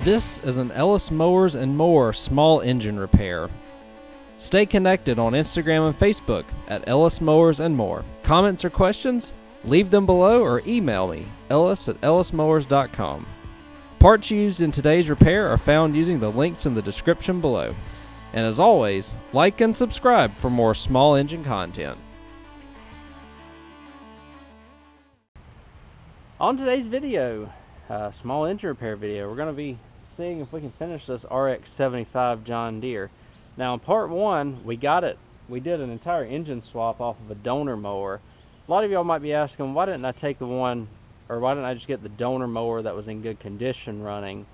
This is an Ellis Mowers and More small engine repair. Stay connected on Instagram and Facebook at Ellis Mowers and More. Comments or questions? Leave them below or email me, ellis@ellismowers.com. Parts used in today's repair are found using the links in the description below. And as always, like and subscribe for more small engine content. On today's video, small engine repair video, we're going to be seeing if we can finish this RX75 John Deere. Now in part one, we did an entire engine swap off of a donor mower. A lot of y'all might be asking, why didn't I take the one, or why didn't I just get the donor mower that was in good condition running?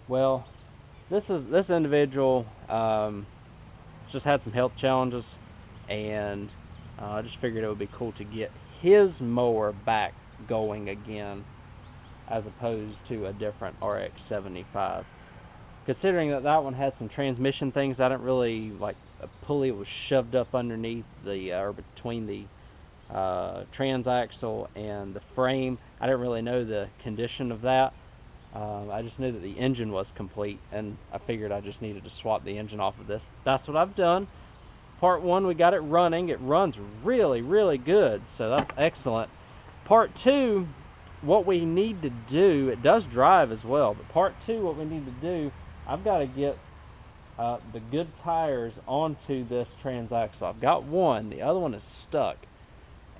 Well, this individual just had some health challenges, and I just figured it would be cool to get his mower back going again as opposed to a different RX75. Considering that one had some transmission things, I didn't really like a pulley. It was shoved up underneath the or between the transaxle and the frame. I didn't really know the condition of that. I just knew that the engine was complete, and I figured I just needed to swap the engine off of this. That's what I've done. Part one, we got it running. It runs really, really good, so that's excellent. Part two, what we need to do, it does drive as well, but part two, what we need to do, I've got to get the good tires onto this transaxle. I've got one, the other one is stuck,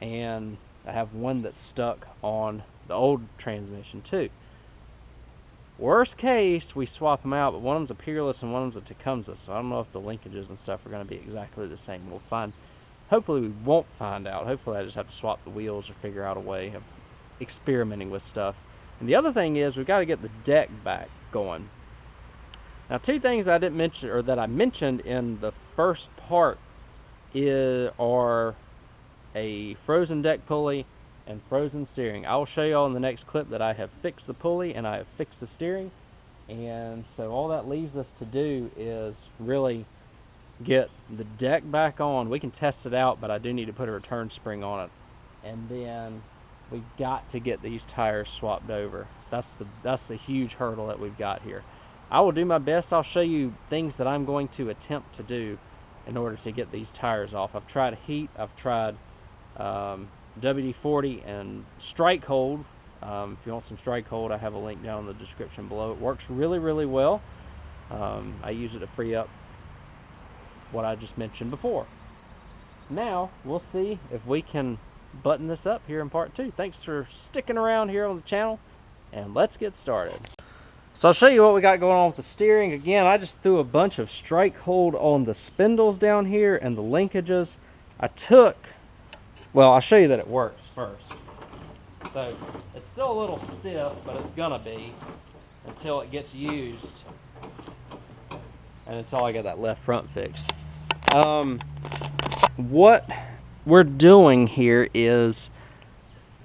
and I have one that's stuck on the old transmission too. Worst case, we swap them out, but one of them's a Peerless and one of them's a Tecumseh, so I don't know if the linkages and stuff are going to be exactly the same. We'll find. Hopefully we won't find out. Hopefully I just have to swap the wheels or figure out a way of experimenting with stuff. And the other thing is, we've got to get the deck back going. Now, two things I didn't mention, or that I mentioned in the first part, are a frozen deck pulley and frozen steering. I will show you all in the next clip that I have fixed the pulley and I have fixed the steering. And so all that leaves us to do is really get the deck back on. We can test it out, but I do need to put a return spring on it. And then we've got to get these tires swapped over. That's the huge hurdle that we've got here. I will do my best. I'll show you things that I'm going to attempt to do in order to get these tires off. I've tried heat, I've tried WD-40 and Strikehold. If you want some Strikehold, I have a link down in the description below. It works really, really well. I use it to free up what I just mentioned before. Now we'll see if we can button this up here in part two. Thanks for sticking around here on the channel, and let's get started. So I'll show you what we got going on with the steering. Again, I just threw a bunch of Strikehold on the spindles down here and the linkages. Well, I'll show you that it works first. So it's still a little stiff, but it's gonna be until it gets used and until I get that left front fixed. What we're doing here is,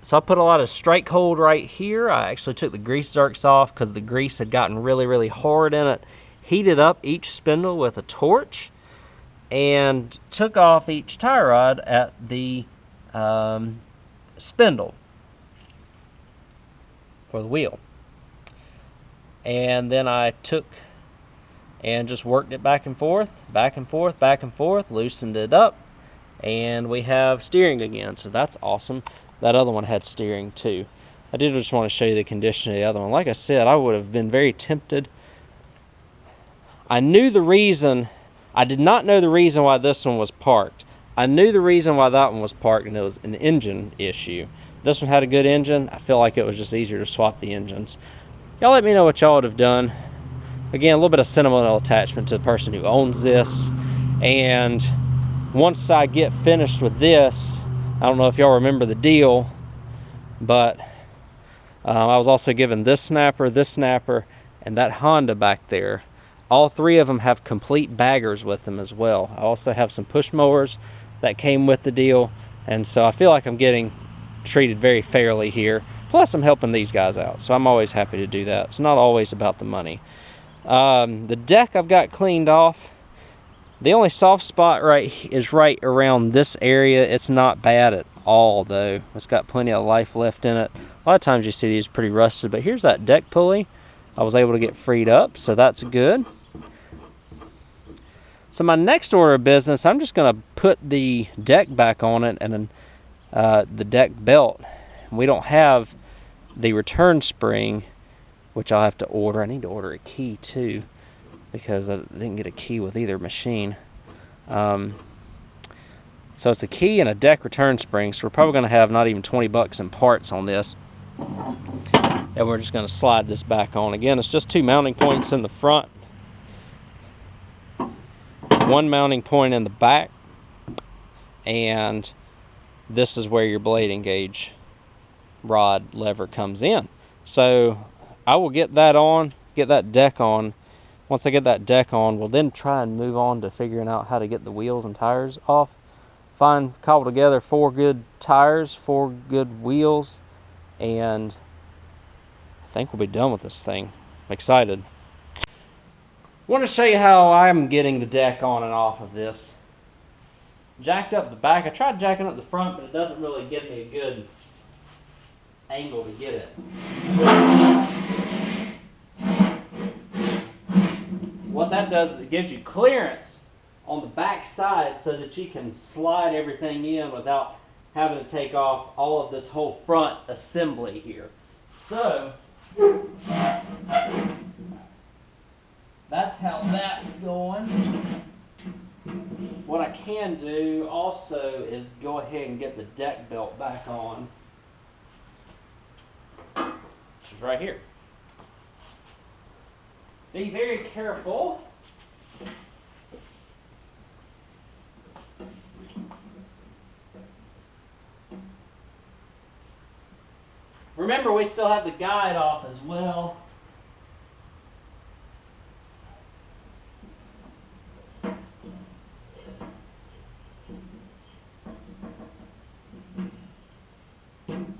so I put a lot of Strikehold right here. I actually took the grease zerks off because the grease had gotten really, really hard in it. Heated up each spindle with a torch and took off each tie rod at the spindle for the wheel. And then I took and just worked it back and forth, back and forth, back and forth, loosened it up, and we have steering again. So that's awesome. That other one had steering too. I did just want to show you the condition of the other one. Like I said, I would have been very tempted. I knew the reason. I did not know the reason why this one was parked. I knew the reason why that one was parked, and it was an engine issue. This one had a good engine. I feel like it was just easier to swap the engines. Y'all let me know what y'all would have done. Again, a little bit of sentimental attachment to the person who owns this. And once I get finished with this, I don't know if y'all remember the deal, but I was also given this snapper, and that Honda back there. All three of them have complete baggers with them as well. I also have some push mowers that came with the deal, and so I feel like I'm getting treated very fairly here. Plus I'm helping these guys out, so I'm always happy to do that. It's not always about the money. The deck I've got cleaned off. The only soft spot is right around this area. It's not bad at all though. It's got plenty of life left in it. A lot of times you see these pretty rusted, but here's that deck pulley. I was able to get freed up, so that's good. So my next order of business, I'm just going to put the deck back on it, and then the deck belt. We don't have the return spring, which I'll have to order. I need to order a key too, because I didn't get a key with either machine. So it's a key and a deck return spring, so we're probably going to have not even 20 bucks in parts on this. And we're just going to slide this back on. Again, it's just 2 mounting points in the front, 1 mounting point in the back, and this is where your blade engage rod lever comes in. So I will get that on, get that deck on. Once I get that deck on, we'll then try and move on to figuring out how to get the wheels and tires off. Cobble together 4 good tires, 4 good wheels, and I think we'll be done with this thing. I'm excited. I want to show you how I'm getting the deck on and off of this. Jacked up the back. I tried jacking up the front, but it doesn't really give me a good angle to get it. What that does is it gives you clearance on the back side so that you can slide everything in without having to take off all of this whole front assembly here. So that's how that's going. What I can do also is go ahead and get the deck belt back on, which is right here. Be very careful. Remember, we still have the guide off as well.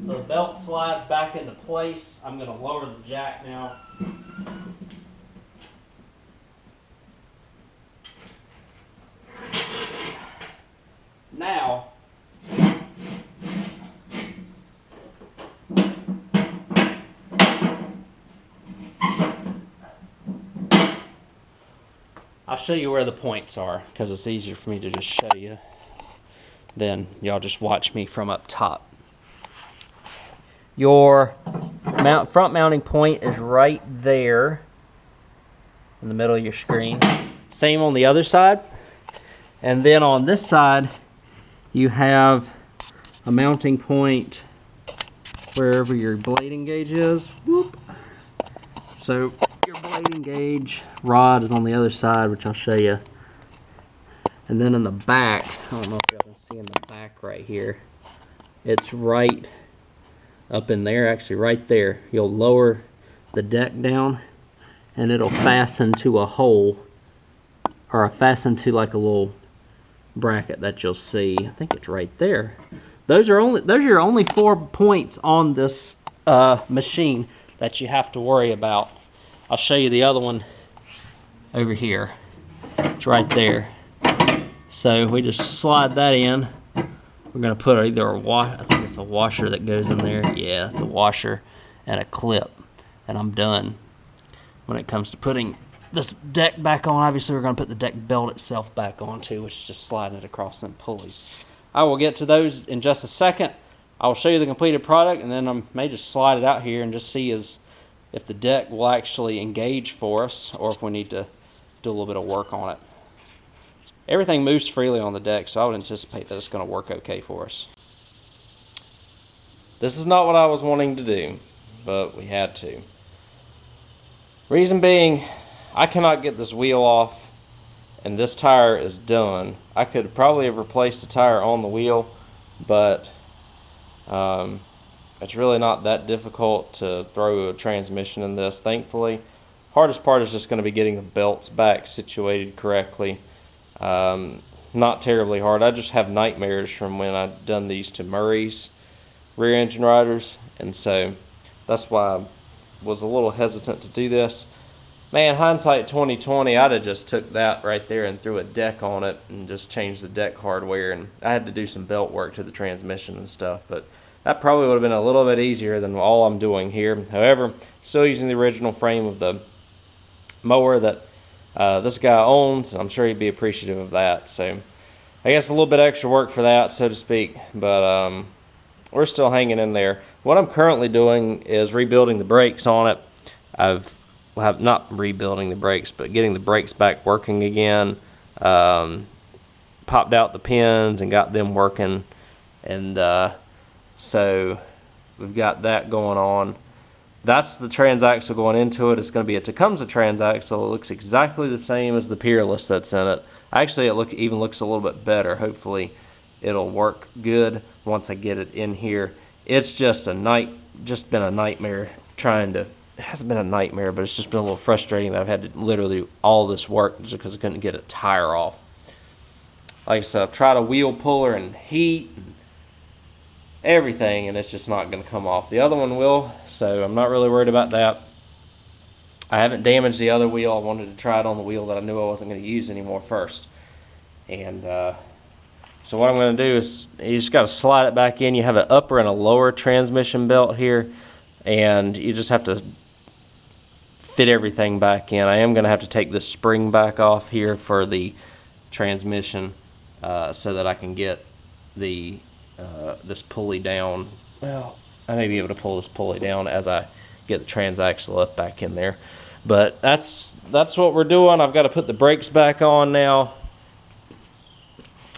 So the belt slides back into place. I'm going to lower the jack now. Now, I'll show you where the points are, because it's easier for me to just show you than y'all just watch me from up top. Your front mounting point is right there in the middle of your screen. Same on the other side. And then on this side, you have a mounting point wherever your blade engage is. Whoop. So your blade engage rod is on the other side, which I'll show you. And then in the back, I don't know if y'all can see in the back right here, it's right up in there, actually right there. You'll lower the deck down and it'll fasten to a hole, or fasten to like a little bracket that you'll see. I think it's right there. Those are your only 4 points on this machine that you have to worry about. I'll show you the other one over here. It's right there. So we just slide that in. We're going to put either I think it's a washer that goes in there. Yeah, it's a washer and a clip. And I'm done. When it comes to putting this deck back on, obviously we're going to put the deck belt itself back on too, which is just sliding it across them pulleys. I will get to those in just a second. I will show you the completed product, and then I may just slide it out here and just see if the deck will actually engage for us, or if we need to do a little bit of work on it. Everything moves freely on the deck, so I would anticipate that it's going to work okay for us. This is not what I was wanting to do, but we had to. Reason being, I cannot get this wheel off, and this tire is done. I could probably have replaced the tire on the wheel, but it's really not that difficult to throw a transmission in this, thankfully. Hardest part is just going to be getting the belts back situated correctly. Not terribly hard. I just have nightmares from when I've done these to Murray's rear engine riders, and so that's why I was a little hesitant to do this. Man, hindsight 2020, I'd have just took that right there and threw a deck on it and just changed the deck hardware, and I had to do some belt work to the transmission and stuff, but that probably would have been a little bit easier than all I'm doing here. However, still using the original frame of the mower that this guy owns. I'm sure he'd be appreciative of that. So I guess a little bit extra work for that, so to speak, but we're still hanging in there. What I'm currently doing is rebuilding the brakes on it. Have not rebuilding the brakes, but getting the brakes back working again. Popped out the pins and got them working, and so we've got that going on. That's the Transaxle going into it. It's going to be a Tecumseh Transaxle. It looks exactly the same as the Peerless that's in it. Actually, it even looks a little bit better. Hopefully, it'll work good once I get it in here. It's just been a nightmare trying to. It hasn't been a nightmare, but it's just been a little frustrating that I've had to literally do all this work just because I couldn't get a tire off. Like I said, I've tried a wheel puller and heat and everything, and it's just not going to come off. The other one will, so I'm not really worried about that. I haven't damaged the other wheel. I wanted to try it on the wheel that I knew I wasn't going to use anymore first. And so what I'm going to do is you just got to slide it back in. You have an upper and a lower transmission belt here, and you just have to fit everything back in. I am going to have to take this spring back off here for the transmission so that I can get the this pulley down. Well, I may be able to pull this pulley down as I get the Transaxle up back in there. But that's what we're doing. I've got to put the brakes back on now.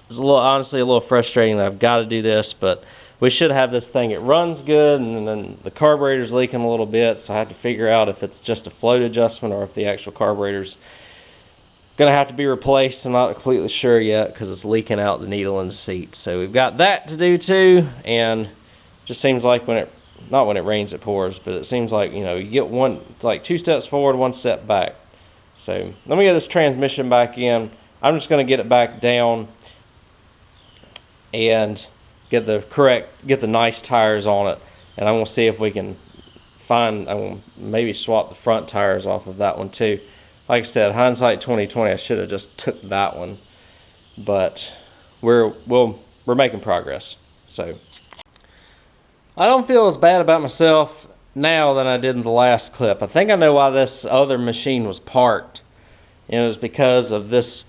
It's honestly a little frustrating that I've got to do this, but we should have this thing. It runs good, and then the carburetor's leaking a little bit, so I have to figure out if it's just a float adjustment or if the actual carburetor's gonna have to be replaced. I'm not completely sure yet because it's leaking out the needle in the seat. So we've got that to do too, and it just seems like not when it rains it pours, but it seems like, you know, you get it's like 2 steps forward, 1 step back. So let me get this transmission back in. I'm just gonna get it back down and get the nice tires on it, and I'm gonna see if we can I'm gonna maybe swap the front tires off of that one too. Like I said, hindsight 2020, I should have just took that one, but we're making progress. So I don't feel as bad about myself now than I did in the last clip. I think I know why this other machine was parked. And it was because of this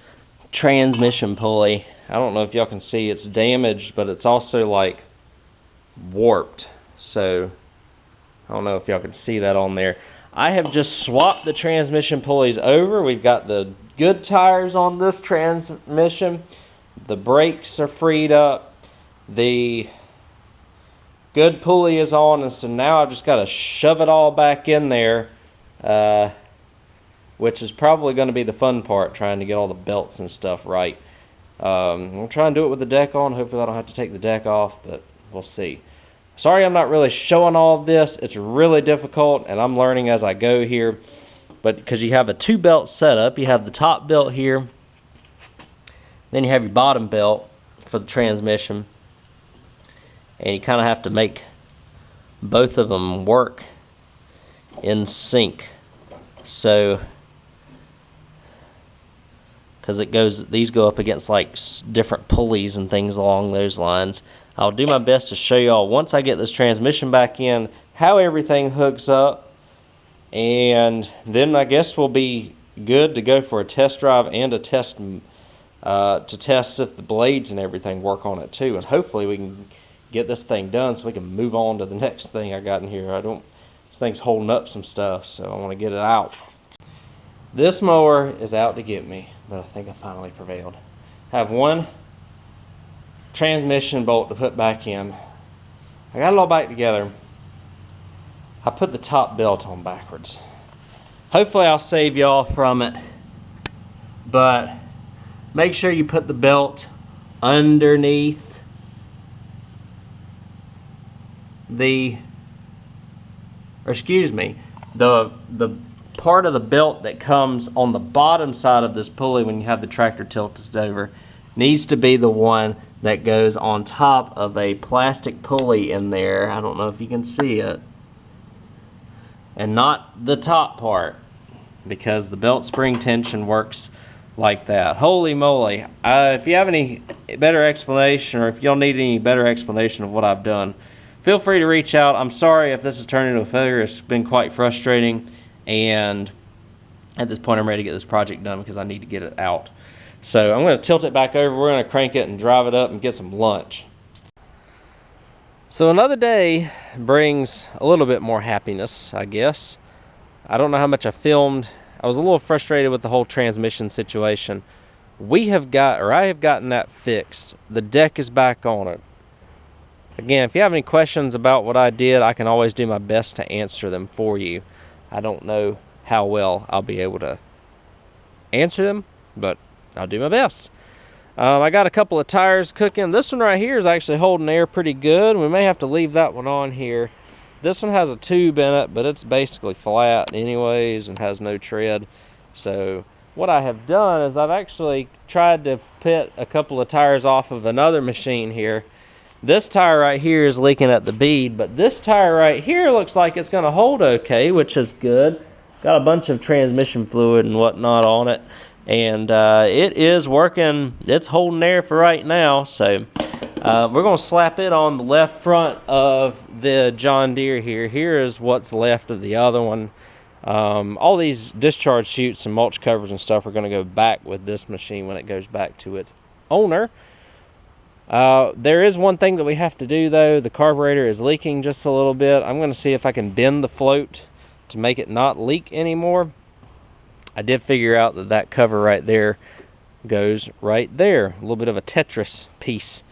transmission pulley. I don't know if y'all can see, it's damaged, but it's also like warped. So I don't know if y'all can see that on there. I have just swapped the transmission pulleys over. We've got the good tires on this transmission. The brakes are freed up. The good pulley is on, and so now I've just got to shove it all back in there, which is probably going to be the fun part, trying to get all the belts and stuff right. We'll try and do it with the deck on. Hopefully I don't have to take the deck off, but we'll see. Sorry I'm not really showing all of this. It's really difficult, and I'm learning as I go here. But because you have a 2-belt setup, you have the top belt here, then you have your bottom belt for the transmission, and you kind of have to make both of them work in sync. So, because these go up against like different pulleys and things along those lines. I'll do my best to show y'all once I get this transmission back in how everything hooks up, and then I guess we'll be good to go for a test drive and a test to test if the blades and everything work on it too, and hopefully we can get this thing done so we can move on to the next thing I got in here. This thing's holding up some stuff, so I want to get it out. This mower is out to get me, but I think I finally prevailed. I have one transmission bolt to put back in. I got it all back together. I put the top belt on backwards. Hopefully I'll save y'all from it, but make sure you put the belt underneath the part of the belt that comes on the bottom side of this pulley when you have the tractor tilted over needs to be the one that goes on top of a plastic pulley in there. I don't know if you can see it. And not the top part, because the belt spring tension works like that. Holy moly. If you have any better explanation, or if y'all need any better explanation of what I've done, feel free to reach out. I'm sorry if this has turned into a failure. It's been quite frustrating, and at this point I'm ready to get this project done because I need to get it out. So I'm going to tilt it back over. We're going to crank it and drive it up and get some lunch. So another day brings a little bit more happiness, I guess. I don't know how much I filmed. I was a little frustrated with the whole transmission situation. I have gotten that fixed. The deck is back on it. Again, if you have any questions about what I did, I can always do my best to answer them for you. I don't know how well I'll be able to answer them, but I'll do my best. I got a couple of tires cooking. This one right here is actually holding air pretty good. We may have to leave that one on here. This one has a tube in it, but it's basically flat anyways and has no tread. So what I have done is I've actually tried to pit a couple of tires off of another machine here. This tire right here is leaking at the bead, but this tire right here looks like it's going to hold okay, which is good. Got a bunch of transmission fluid and whatnot on it, and it is working. It's holding air for right now. So we're going to slap it on the left front of the John Deere here. Here is what's left of the other one. All these discharge chutes and mulch covers and stuff are going to go back with this machine when it goes back to its owner. There is one thing that we have to do though. The carburetor is leaking just a little bit. I'm going to see if I can bend the float to make it not leak anymore. I did figure out that that cover right there goes right there. A little bit of a Tetris piece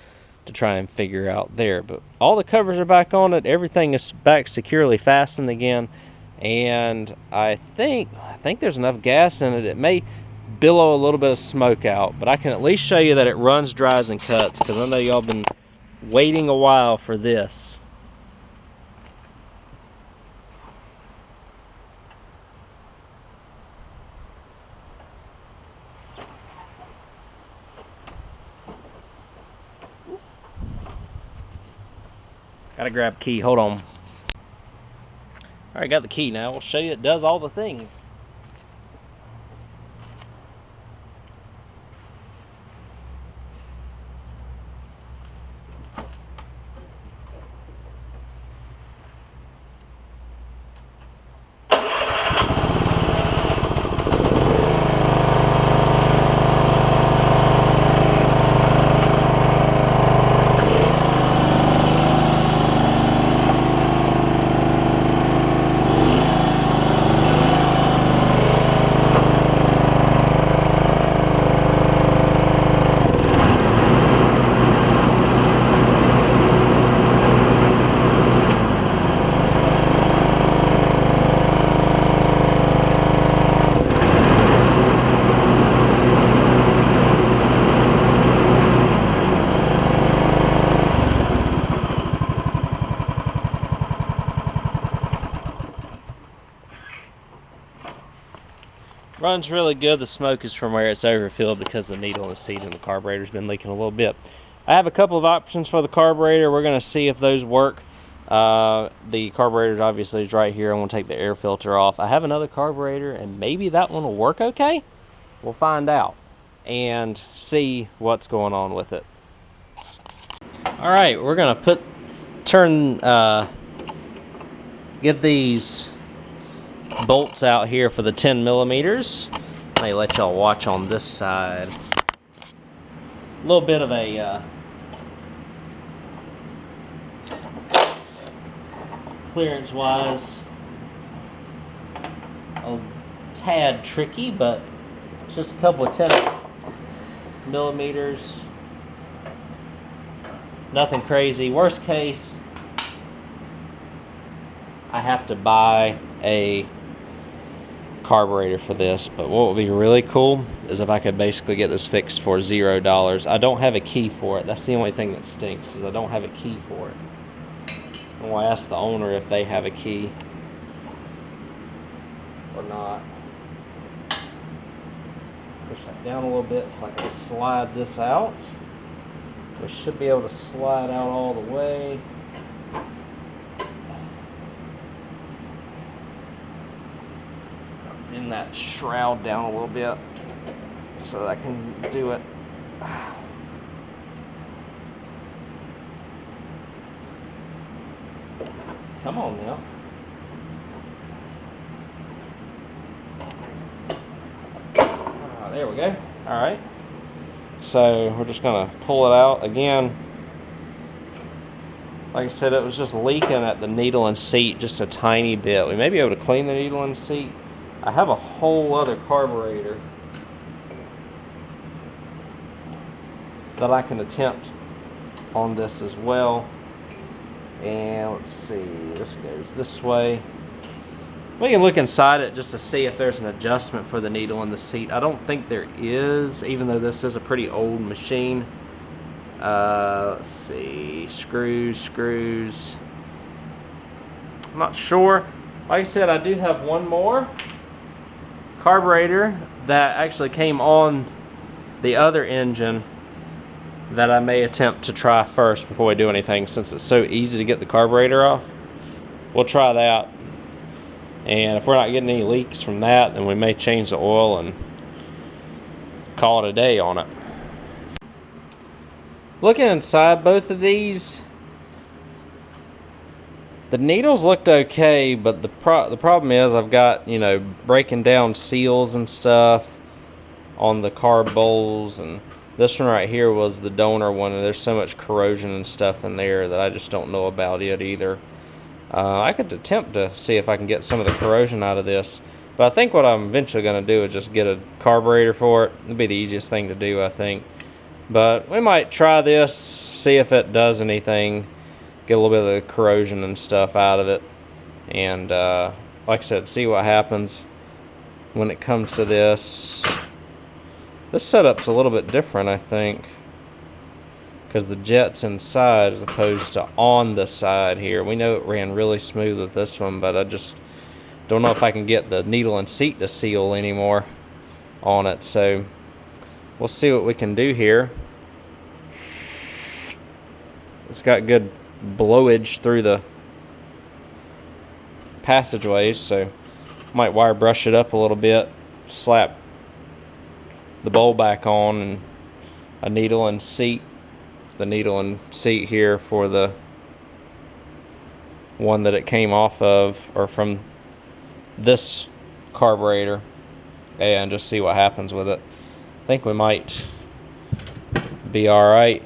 to try and figure out there. But all the covers are back on it. Everything is back securely fastened again. And I think there's enough gas in it. It may billow a little bit of smoke out, but I can at least show you that it runs, dries, and cuts, because I know y'all been waiting a while for this. Gotta grab key, hold on. Alright, got the key now. We'll show you it does all the things. Runs really good. The smoke is from where it's overfilled because the needle in the seat and the carburetor's been leaking a little bit. I have a couple of options for the carburetor. We're going to see if those work. The carburetor obviously is right here. I'm going to take the air filter off. I have another carburetor, and maybe that one will work okay. We'll find out and see what's going on with it. All right, we're going to get these bolts out here for the 10 millimeters. Let me let y'all watch on this side. A little bit of a clearance wise, a tad tricky, but it's just a couple of 10 millimeters. Nothing crazy. Worst case, I have to buy a carburetor for this, but what would be really cool is if I could basically get this fixed for $0. I don't have a key for it. That's the only thing that stinks, is I don't have a key for it. I'm going to ask the owner if they have a key or not. Push that down a little bit so I can slide this out. We should be able to slide out all the way. In that shroud down a little bit so that I can do it. Come on now. There we go. All right. So we're just gonna pull it out again. Like I said, it was just leaking at the needle and seat just a tiny bit. We may be able to clean the needle and seat. I have a whole other carburetor that I can attempt on this as well. And let's see, this goes this way. We can look inside it just to see if there's an adjustment for the needle and the seat. I don't think there is, even though this is a pretty old machine. Let's see, screws. I'm not sure. Like I said, I do have one more carburetor that actually came on the other engine that I may attempt to try first before we do anything, since it's so easy to get the carburetor off. We'll try that. And if we're not getting any leaks from that, then we may change the oil and call it a day on it. Looking inside both of these, the needles looked okay, but the problem is I've got, you know, breaking down seals and stuff on the carb bowls, and this one right here was the donor one, and there's so much corrosion and stuff in there that I just don't know about it either. I could attempt to see if I can get some of the corrosion out of this, but I think what I'm eventually going to do is just get a carburetor for it. It'll be the easiest thing to do, I think. But we might try this, see if it does anything, get a little bit of the corrosion and stuff out of it, and like I said, see what happens when it comes to this. This setup's a little bit different, I think, because the jet's inside as opposed to on the side here. We know it ran really smooth with this one, but I just don't know if I can get the needle and seat to seal anymore on it. So we'll see what we can do here. It's got good blowage through the passageways, so might wire brush it up a little bit, slap the bowl back on, and a needle and seat. The needle and seat here for the one that it came off of, or from this carburetor, and just see what happens with it. I think we might be alright.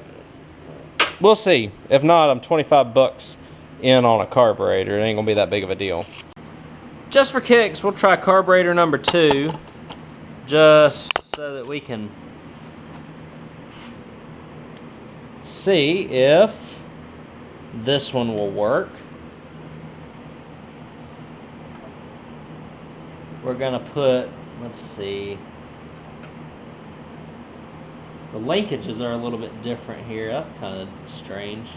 We'll see. If not, I'm 25 bucks in on a carburetor. It ain't gonna be that big of a deal. Just for kicks, we'll try carburetor number 2, just so that we can see if this one will work. We're gonna put, let's see, the linkages are a little bit different here. That's kind of strange.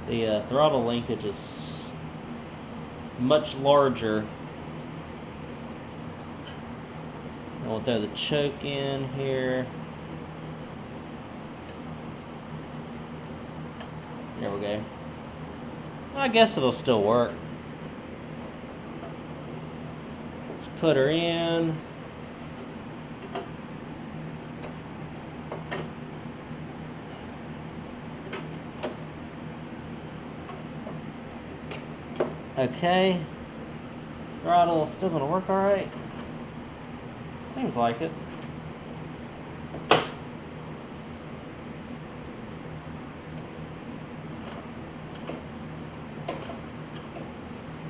The throttle linkage is much larger. I'll throw the choke in here. There we go. I guess it'll still work. Let's put her in. Okay, throttle is still going to work all right. Seems like it.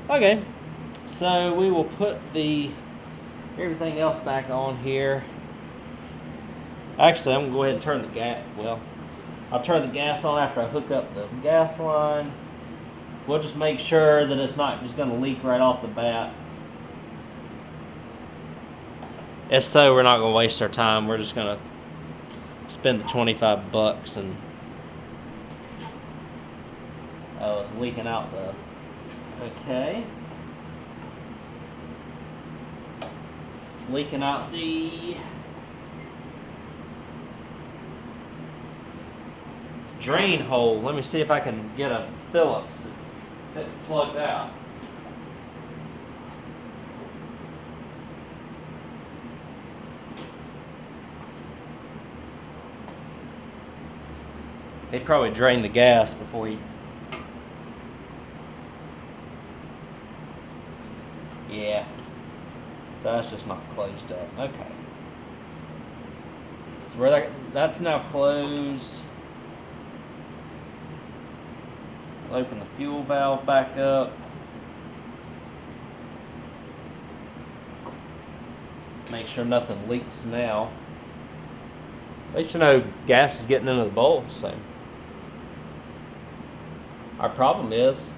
Okay, so we will put everything else back on here. Actually, I'm going to go ahead and turn the gas. Well, I'll turn the gas on after I hook up the gas line. We'll just make sure that it's not just going to leak right off the bat. If so, we're not going to waste our time. We're just going to spend the 25 bucks and... Oh, it's leaking out the... Okay. Leaking out the... drain hole. Let me see if I can get a Phillips to get it plugged out. He'd probably drain the gas before he... Yeah. So that's just not closed up. Okay. So where that's now closed. I'll open the fuel valve back up. Make sure nothing leaks now. At least you know gas is getting into the bowl. So our problem is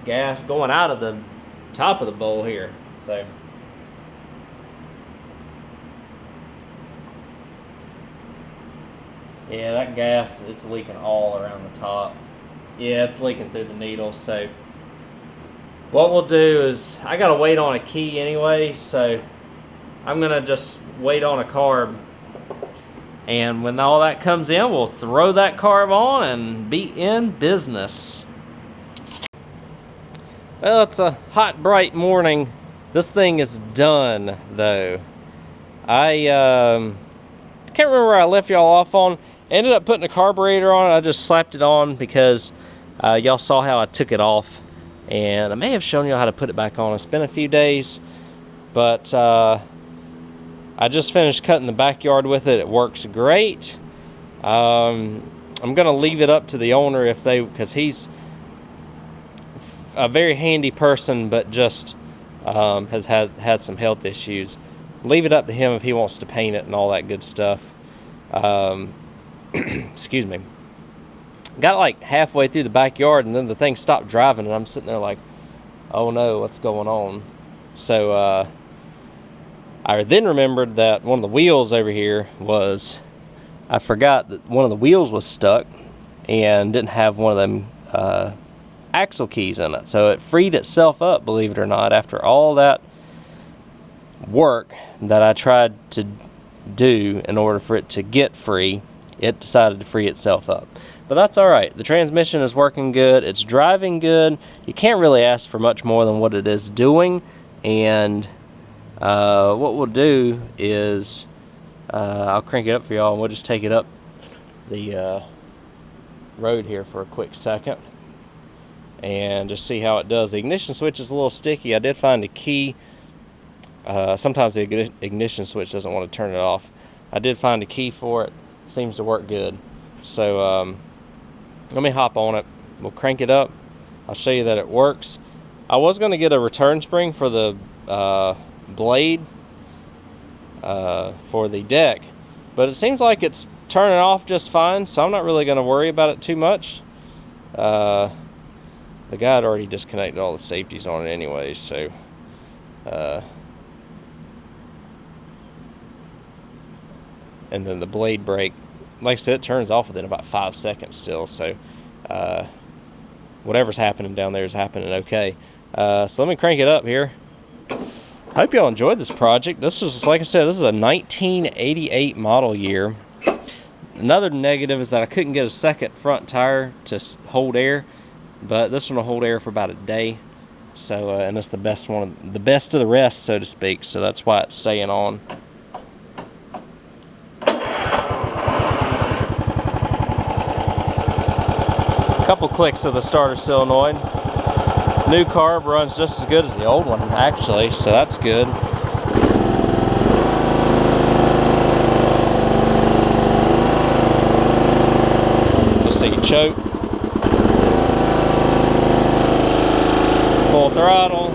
gas going out of the top of the bowl here. So yeah, that gas, it's leaking all around the top. Yeah, it's leaking through the needle. So what we'll do is, I gotta wait on a key anyway, so I'm gonna just wait on a carb, and when all that comes in, we'll throw that carb on and be in business. Well, it's a hot, bright morning. This thing is done, though. I can't remember where I left y'all off on. Ended up putting a carburetor on it. I just slapped it on because y'all saw how I took it off. And I may have shown you how to put it back on. It's been a few days, but I just finished cutting the backyard with it. It works great. I'm gonna leave it up to the owner because he's a very handy person, but just has had some health issues. Leave it up to him if he wants to paint it and all that good stuff. Excuse me. Got like halfway through the backyard, and then the thing stopped driving, and I'm sitting there like, oh no, what's going on? So I then remembered that one of the wheels over here I forgot that one of the wheels was stuck and didn't have one of them axle keys in it. So it freed itself up, believe it or not, after all that work that I tried to do in order for it to get free. It decided to free itself up. But that's alright. The transmission is working good. It's driving good. You can't really ask for much more than what it is doing. And what we'll do is I'll crank it up for y'all, and we'll just take it up the road here for a quick second and just see how it does. The ignition switch is a little sticky. I did find a key. Sometimes the ignition switch doesn't want to turn it off. I did find a key for it. Seems to work good. So let me hop on it. We'll crank it up. I'll show you that it works. I was going to get a return spring for the blade for the deck, but it seems like it's turning off just fine, so I'm not really going to worry about it too much. The guy had already disconnected all the safeties on it anyway, so and then the blade brake, like I said, it turns off within about 5 seconds still, so whatever's happening down there is happening okay. So let me crank it up here. I hope y'all enjoyed this project. This was, like I said, this is a 1988 model year. Another negative is that I couldn't get a second front tire to hold air, but this one will hold air for about a day. So, and it's the best one, the best of the rest, so to speak. So that's why it's staying on. Couple clicks of the starter solenoid. New carb runs just as good as the old one, actually, so that's good. Just so you choke. Full throttle.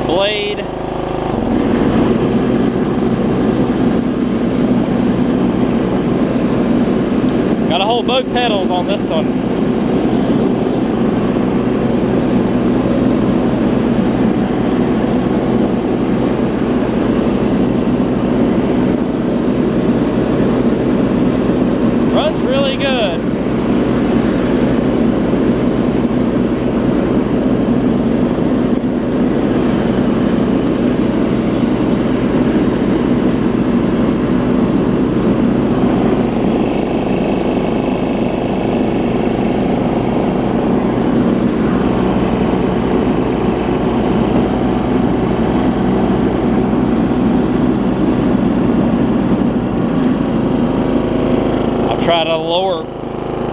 Blade. Gotta hold both pedals on this one. Runs really good. try to lower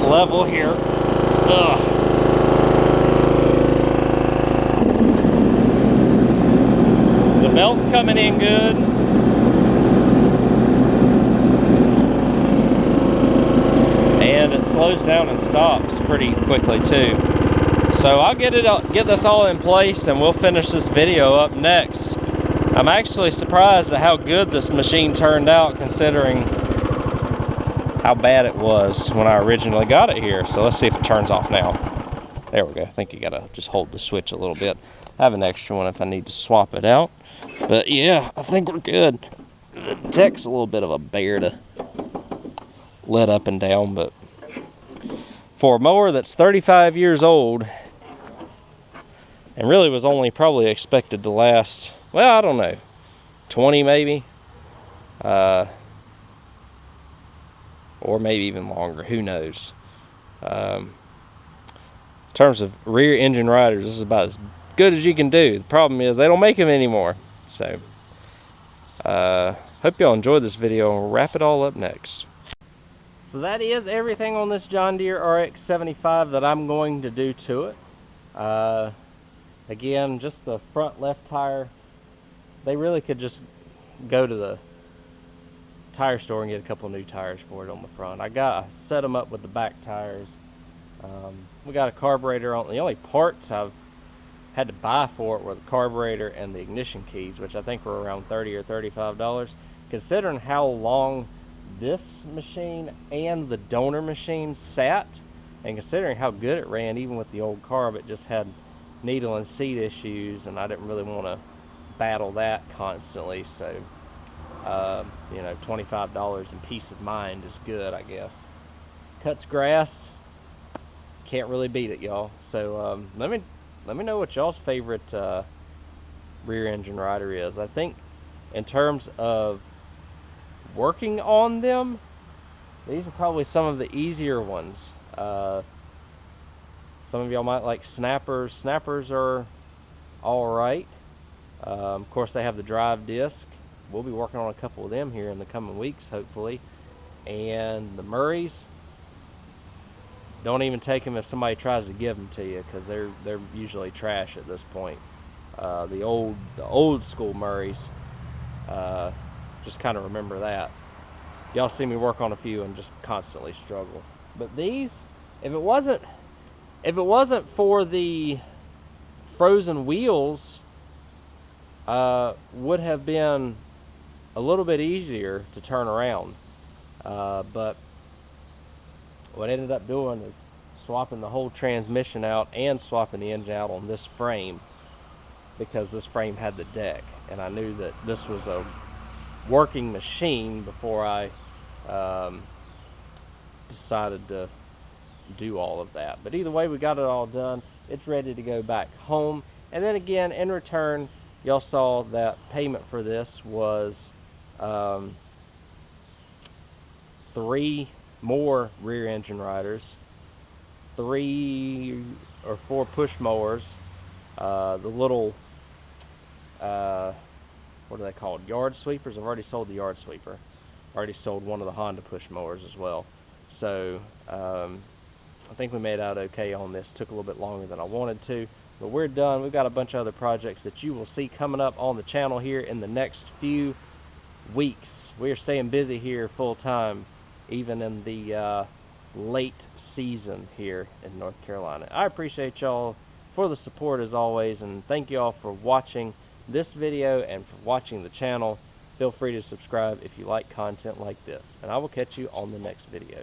level here. Ugh. The belt's coming in good. And it slows down and stops pretty quickly too. So I'll get this all in place and we'll finish this video up next. I'm actually surprised at how good this machine turned out considering how bad it was when I originally got it here. So let's see if it turns off now. There we go. I think you gotta just hold the switch a little bit. I have an extra one if I need to swap it out. But yeah, I think we're good. The deck's a little bit of a bear to let up and down, but for a mower that's 35 years old and really was only probably expected to last, well, I don't know, 20 maybe, or maybe even longer, who knows. In terms of rear engine riders, this is about as good as you can do. The problem is they don't make them anymore. So hope y'all enjoyed this video, and we'll wrap it all up next. So that is everything on this John Deere RX75 that I'm going to do to it. Again, just the front left tire. They really could just go to the tire store and get a couple new tires for it on the front. I set them up with the back tires. We got a carburetor on. The only parts I've had to buy for it were the carburetor and the ignition keys, which I think were around $30 or $35. Considering how long this machine and the donor machine sat, and considering how good it ran even with the old carb, it just had needle and seat issues, and I didn't really want to battle that constantly. So you know, $25 in peace of mind is good, I guess. Cuts grass, can't really beat it, y'all. So let me know what y'all's favorite rear engine rider is. I think in terms of working on them, these are probably some of the easier ones. Some of y'all might like snappers. Snappers are all right. Of course, they have the drive disc. We'll be working on a couple of them here in the coming weeks, hopefully. And the Murrays, don't even take them if somebody tries to give them to you, because they're usually trash at this point. The old school Murrays, just kind of remember that. Y'all see me work on a few and just constantly struggle. But these, if it wasn't for the frozen wheels, would have been a little bit easier to turn around. But what I ended up doing is swapping the whole transmission out and swapping the engine out on this frame, because this frame had the deck, and I knew that this was a working machine before I decided to do all of that. But either way, we got it all done. It's ready to go back home. And then again, in return, y'all saw that payment for this was 3 more rear engine riders, 3 or 4 push mowers, the little what are they called, yard sweepers. I've already sold the yard sweeper. Already sold one of the Honda push mowers as well. So I think we made out okay on this. Took a little bit longer than I wanted to, but we're done. We've got a bunch of other projects that you will see coming up on the channel here in the next few weeks. We are staying busy here full time, even in the late season here in North Carolina. I appreciate y'all for the support as always, and thank you all for watching this video and for watching the channel. Feel free to subscribe if you like content like this, and I will catch you on the next video.